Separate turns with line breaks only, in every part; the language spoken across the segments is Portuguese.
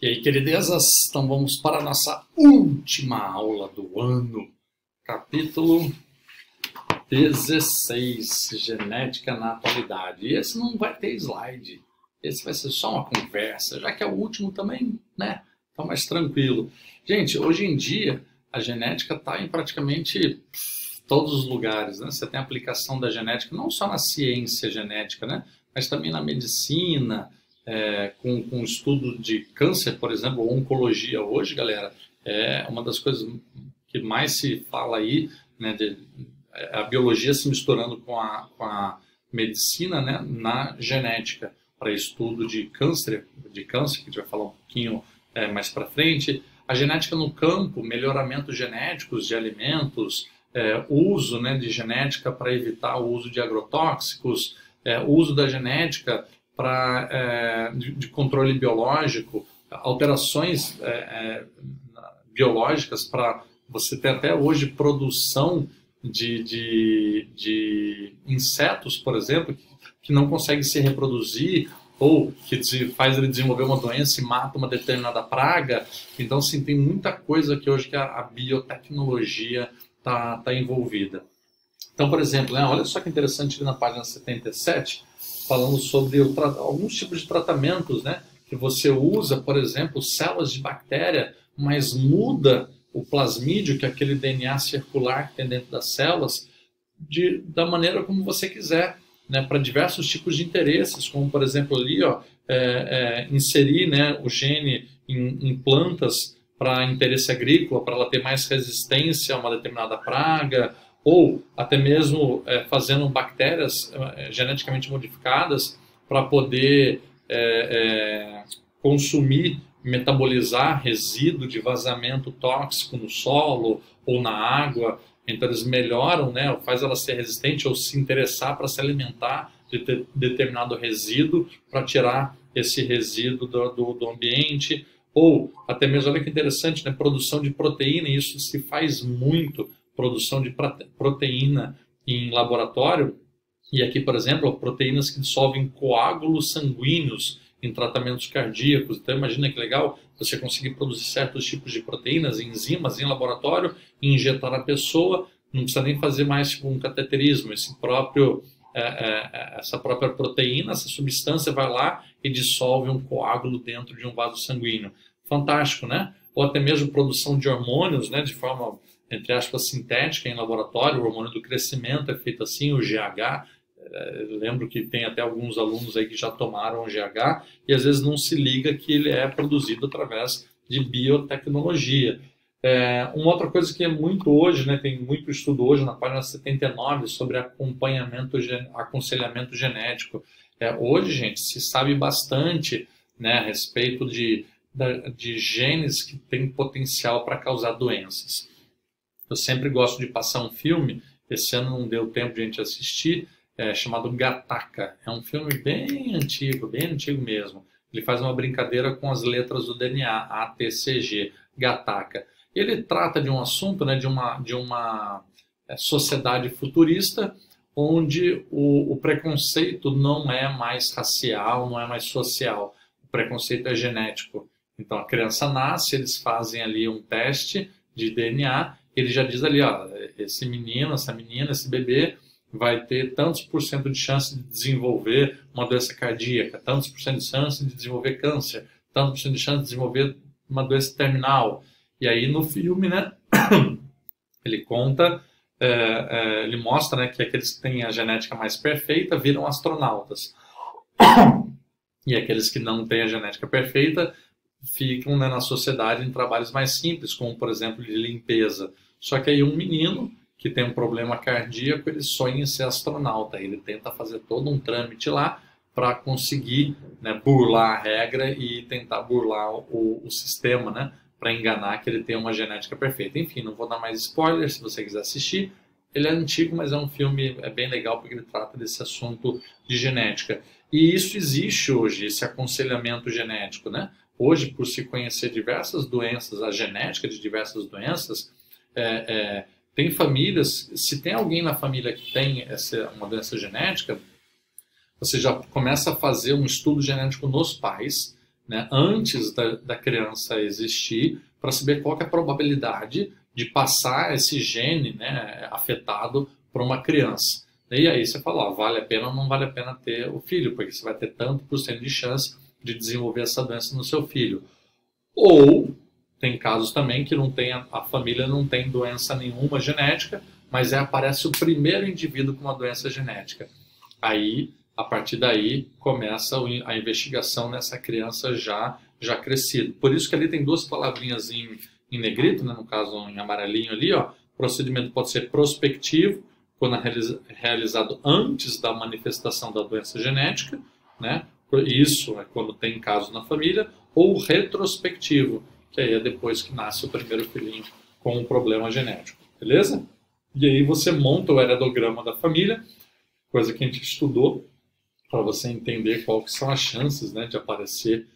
E aí, queridezas, então vamos para a nossa última aula do ano, capítulo 16, Genética na Atualidade. E esse não vai ter slide, esse vai ser só uma conversa, já que é o último também, né? Então mais tranquilo. Gente, hoje em dia a genética está em praticamente todos os lugares, né? Você tem a aplicação da genética não só na ciência genética, né? Mas também na medicina, com estudo de câncer, por exemplo, ou oncologia hoje, galera, é uma das coisas que mais se fala aí, né, a biologia se misturando com a medicina, né, na genética, para estudo de câncer, que a gente vai falar um pouquinho mais para frente. A genética no campo, melhoramentos genéticos de alimentos, uso, né, de genética para evitar o uso de agrotóxicos, uso da genética de controle biológico, alterações biológicas para você ter até hoje produção de insetos, por exemplo, que não conseguem se reproduzir ou que faz ele desenvolver uma doença e mata uma determinada praga. Então, sim, tem muita coisa que hoje que a biotecnologia está envolvida. Então, por exemplo, né, olha só que interessante ali na página 77, falando sobre alguns tipos de tratamentos, né, que você usa, por exemplo, células de bactéria, mas muda o plasmídio, que é aquele DNA circular que tem dentro das células, da maneira como você quiser, né, para diversos tipos de interesses, como, por exemplo, ali, ó, inserir, né, o gene em plantas para interesse agrícola, para ela ter mais resistência a uma determinada praga, ou até mesmo fazendo bactérias geneticamente modificadas para poder consumir, metabolizar resíduo de vazamento tóxico no solo ou na água. Então eles melhoram, né, faz ela ser resistente ou se interessar para se alimentar de determinado resíduo para tirar esse resíduo do ambiente. Ou até mesmo, olha que interessante, né, produção de proteína, e isso se faz muito, produção de proteína em laboratório, e aqui, por exemplo, proteínas que dissolvem coágulos sanguíneos em tratamentos cardíacos. Então, imagina que legal você conseguir produzir certos tipos de proteínas, enzimas em laboratório, e injetar na pessoa, não precisa nem fazer mais tipo, um cateterismo, essa própria proteína, essa substância vai lá e dissolve um coágulo dentro de um vaso sanguíneo. Fantástico, né? Ou até mesmo produção de hormônios, né, de forma, entre aspas, sintética em laboratório. O hormônio do crescimento é feito assim, o GH. Lembro que tem até alguns alunos aí que já tomaram o GH e às vezes não se liga que ele é produzido através de biotecnologia. Uma outra coisa que é muito hoje, né, tem muito estudo hoje na página 79 sobre aconselhamento genético. Hoje, gente, se sabe bastante, né, a respeito de genes que têm potencial para causar doenças. Eu sempre gosto de passar um filme, esse ano não deu tempo de a gente assistir, chamado Gattaca. É um filme bem antigo mesmo. Ele faz uma brincadeira com as letras do DNA, ATCG, Gattaca. Ele trata de um assunto, né, de uma sociedade futurista, onde o preconceito não é mais racial, não é mais social. O preconceito é genético. Então a criança nasce, eles fazem ali um teste de DNA, ele já diz ali, ó, esse menino, essa menina, esse bebê vai ter tantos por cento de chance de desenvolver uma doença cardíaca, tantos por cento de chance de desenvolver câncer, tantos por cento de chance de desenvolver uma doença terminal. E aí no filme, né, ele conta, ele mostra, né, que aqueles que têm a genética mais perfeita viram astronautas. E aqueles que não têm a genética perfeita ficam, né, na sociedade em trabalhos mais simples, como por exemplo de limpeza. Só que aí um menino que tem um problema cardíaco, ele sonha em ser astronauta. Ele tenta fazer todo um trâmite lá para conseguir, né, burlar a regra e tentar burlar o sistema, né, para enganar que ele tem uma genética perfeita. Enfim, não vou dar mais spoiler se você quiser assistir. Ele é antigo, mas é um filme bem legal porque ele trata desse assunto de genética. E isso existe hoje, esse aconselhamento genético, né? Hoje, por se conhecer diversas doenças, a genética de diversas doenças, tem famílias, se tem alguém na família que tem uma doença genética, você já começa a fazer um estudo genético nos pais, né, antes da criança existir, para saber qual que é a probabilidade de passar esse gene, né, afetado para uma criança. E aí você fala, ó, vale a pena ou não vale a pena ter o filho, porque você vai ter tanto por cento de chance de desenvolver essa doença no seu filho. Ou tem casos também que não tem, a família não tem doença nenhuma genética, mas aparece o primeiro indivíduo com uma doença genética. Aí, a partir daí, começa a investigação nessa criança já crescida. Por isso que ali tem duas palavrinhas em negrito, né, no caso em amarelinho ali, ó. O procedimento pode ser prospectivo, quando é realizado antes da manifestação da doença genética, né? Isso é quando tem caso na família, ou retrospectivo, que aí é depois que nasce o primeiro filhinho com um problema genético, beleza? E aí você monta o heredograma da família, coisa que a gente estudou, para você entender qual que são as chances, né, de aparecer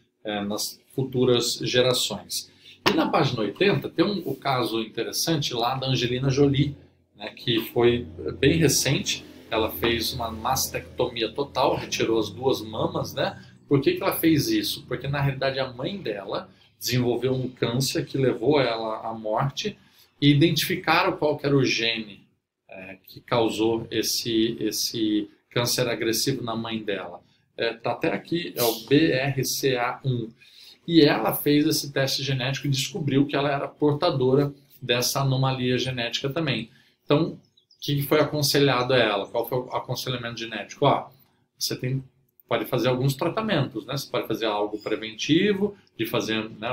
nas futuras gerações. E na página 80 tem um caso interessante lá da Angelina Jolie, né, que foi bem recente. Ela fez uma mastectomia total, retirou as duas mamas, né? Por que ela fez isso? Porque na realidade a mãe dela desenvolveu um câncer que levou ela à morte e identificaram qual que era o gene que causou esse câncer agressivo na mãe dela. Tá até aqui, é o BRCA1. E ela fez esse teste genético e descobriu que ela era portadora dessa anomalia genética também. Então, o que foi aconselhado a ela? Qual foi o aconselhamento genético? Você pode fazer alguns tratamentos, né? Você pode fazer algo preventivo, de fazer, né,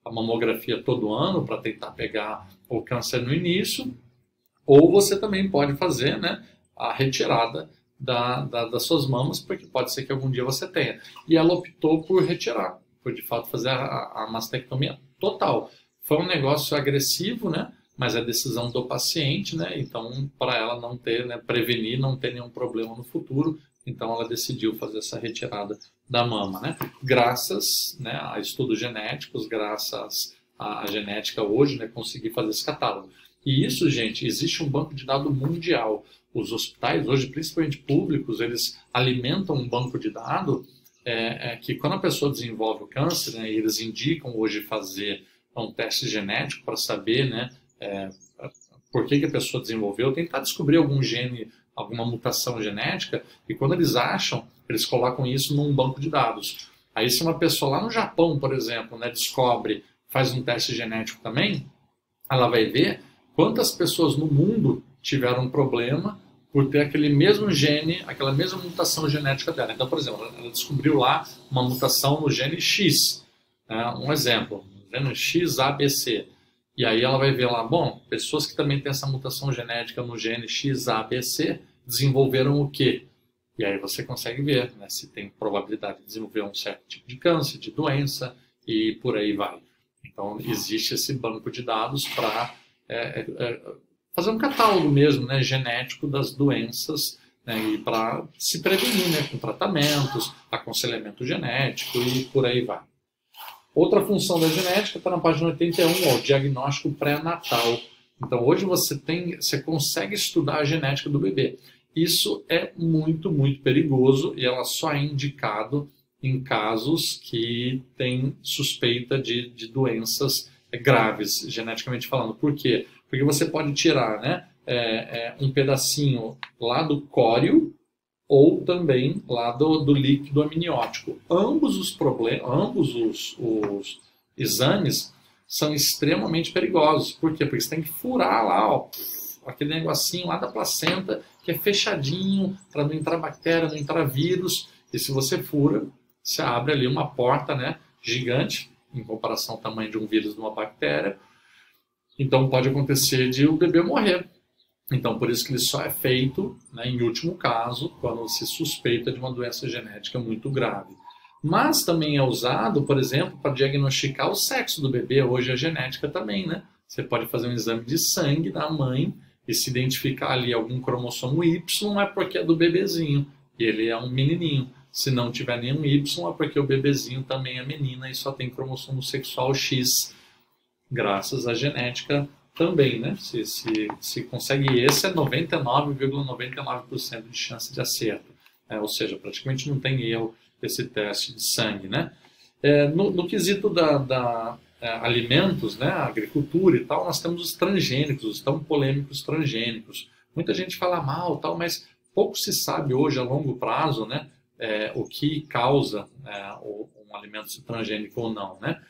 a mamografia todo ano para tentar pegar o câncer no início, ou você também pode fazer, né, a retirada das suas mamas, porque pode ser que algum dia você tenha. E ela optou por retirar, por de fato fazer a mastectomia total. Foi um negócio agressivo, né? Mas é decisão do paciente, né? Então, para ela não ter, né, prevenir, não ter nenhum problema no futuro, então ela decidiu fazer essa retirada da mama, né? Graças, né, a estudos genéticos, graças à genética hoje, né, conseguir fazer esse catálogo. E isso, gente, existe um banco de dados mundial. Os hospitais, hoje, principalmente públicos, eles alimentam um banco de dados que quando a pessoa desenvolve o câncer, né, eles indicam hoje fazer um teste genético para saber, né, por que a pessoa desenvolveu, tentar descobrir algum gene, alguma mutação genética, e quando eles acham, eles colocam isso num banco de dados. Aí se uma pessoa lá no Japão, por exemplo, né, descobre, faz um teste genético também, ela vai ver quantas pessoas no mundo tiveram um problema por ter aquele mesmo gene, aquela mesma mutação genética dela. Então, por exemplo, ela descobriu lá uma mutação no gene X, né, um exemplo, gene XABC. E aí ela vai ver lá, bom, pessoas que também têm essa mutação genética no gene XABC desenvolveram o quê? E aí você consegue ver, né, se tem probabilidade de desenvolver um certo tipo de câncer, de doença, e por aí vai. Então, existe esse banco de dados para fazer um catálogo mesmo, né, genético das doenças, né, e para se prevenir, né, com tratamentos, aconselhamento genético e por aí vai. Outra função da genética está na página 81, o diagnóstico pré-natal. Então, hoje você consegue estudar a genética do bebê. Isso é muito, muito perigoso e ela só é indicado em casos que tem suspeita de doenças graves, geneticamente falando. Por quê? Porque você pode tirar, né, um pedacinho lá do córeo ou também lá do líquido amniótico. Ambos os exames são extremamente perigosos. Por quê? Porque você tem que furar lá, ó, aquele negocinho lá da placenta, que é fechadinho, para não entrar bactéria, não entrar vírus. E se você fura, você abre ali uma porta, né, gigante, em comparação ao tamanho de um vírus de uma bactéria. Então pode acontecer de o bebê morrer. Então, por isso que ele só é feito, né, em último caso, quando se suspeita de uma doença genética muito grave. Mas também é usado, por exemplo, para diagnosticar o sexo do bebê. Hoje a genética também, né? Você pode fazer um exame de sangue da mãe e se identificar ali algum cromossomo Y, é porque é do bebezinho, e ele é um menininho. Se não tiver nenhum Y, é porque o bebezinho também é menina e só tem cromossomo sexual X, graças à genética também, né? Se consegue esse, é 99,99% de chance de acerto. Ou seja, praticamente não tem erro esse teste de sangue, né? No quesito alimentos, né, agricultura e tal, nós temos os transgênicos, os tão polêmicos transgênicos. Muita gente fala mal, tal, mas pouco se sabe hoje a longo prazo, né, o que causa um alimento transgênico ou não, né?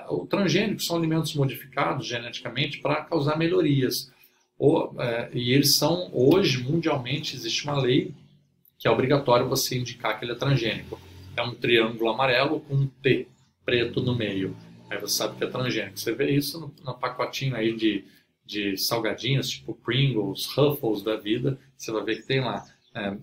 O transgênico são alimentos modificados geneticamente para causar melhorias. E eles são, hoje, mundialmente, existe uma lei que é obrigatório você indicar que ele é transgênico. É um triângulo amarelo com um T preto no meio. Aí você sabe que é transgênico. Você vê isso no pacotinho aí de salgadinhos, tipo Pringles, Ruffles da vida, você vai ver que tem lá.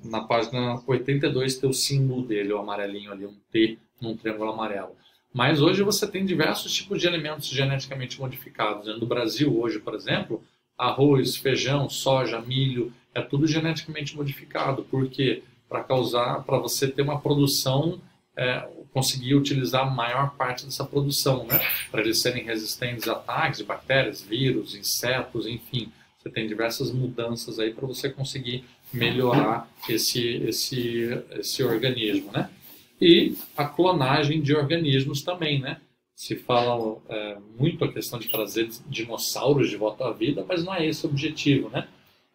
Na página 82 tem o símbolo dele, o amarelinho ali, um T num triângulo amarelo. Mas hoje você tem diversos tipos de alimentos geneticamente modificados. No Brasil hoje, por exemplo, arroz, feijão, soja, milho, é tudo geneticamente modificado. Por quê? Para você ter uma produção, conseguir utilizar a maior parte dessa produção, né? Para eles serem resistentes a ataques de bactérias, vírus, insetos, enfim. Você tem diversas mudanças aí para você conseguir melhorar esse organismo, né? E a clonagem de organismos também, né? Se fala muito a questão de trazer dinossauros de volta à vida, mas não é esse o objetivo, né?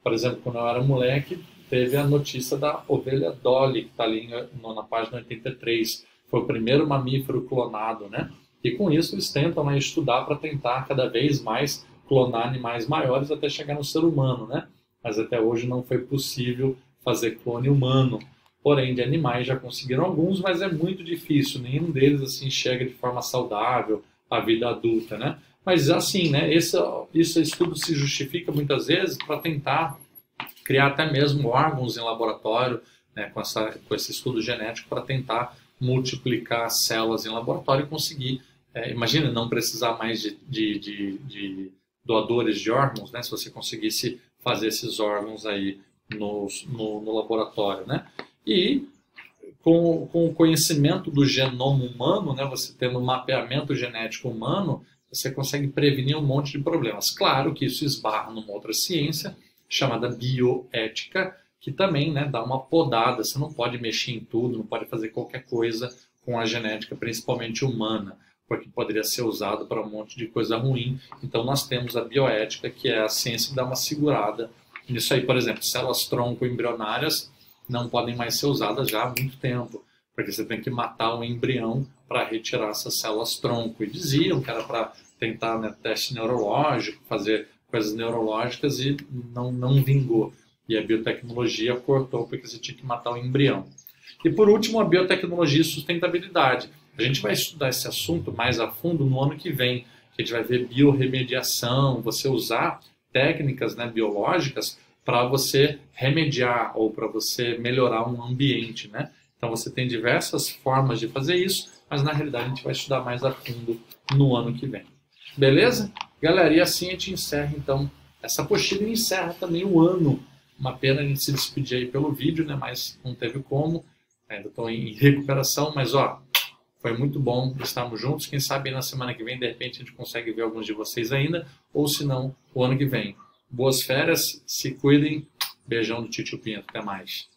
Por exemplo, quando eu era moleque, teve a notícia da ovelha Dolly, que está ali na página 83. Foi o primeiro mamífero clonado, né? E com isso eles tentam estudar para tentar cada vez mais clonar animais maiores até chegar no ser humano, né? Mas até hoje não foi possível fazer clone humano. Porém, de animais já conseguiram alguns, mas é muito difícil. Nenhum deles assim chega de forma saudável à vida adulta, né? Mas assim, né? Esse estudo se justifica muitas vezes para tentar criar até mesmo órgãos em laboratório, né? Com esse estudo genético para tentar multiplicar células em laboratório e conseguir, imagina, não precisar mais de doadores de órgãos, né? Se você conseguisse fazer esses órgãos aí no laboratório, né? E com o conhecimento do genoma humano, né, você tendo um mapeamento genético humano, você consegue prevenir um monte de problemas. Claro que isso esbarra numa outra ciência, chamada bioética, que também, né, dá uma podada. Você não pode mexer em tudo, não pode fazer qualquer coisa com a genética, principalmente humana, porque poderia ser usado para um monte de coisa ruim. Então nós temos a bioética, que é a ciência que dá uma segurada nisso aí. Por exemplo, células-tronco embrionárias não podem mais ser usadas já há muito tempo, porque você tem que matar um embrião para retirar essas células-tronco. E diziam que era para tentar, né, teste neurológico, fazer coisas neurológicas, e não vingou. E a biotecnologia cortou porque você tinha que matar o embrião. E por último, a biotecnologia e sustentabilidade. A gente vai estudar esse assunto mais a fundo no ano que vem. A gente vai ver biorremediação, você usar técnicas, né, biológicas para você remediar ou para você melhorar um ambiente, né? Então você tem diversas formas de fazer isso, mas na realidade a gente vai estudar mais a fundo no ano que vem. Beleza? Galera, e assim a gente encerra então essa apostila e encerra também o ano. Uma pena a gente se despedir aí pelo vídeo, né? Mas não teve como. Ainda estou em recuperação, mas ó, foi muito bom estarmos juntos. Quem sabe na semana que vem, de repente, a gente consegue ver alguns de vocês ainda, ou se não, o ano que vem. Boas férias, se cuidem. Beijão do Titio Pinto. Até mais.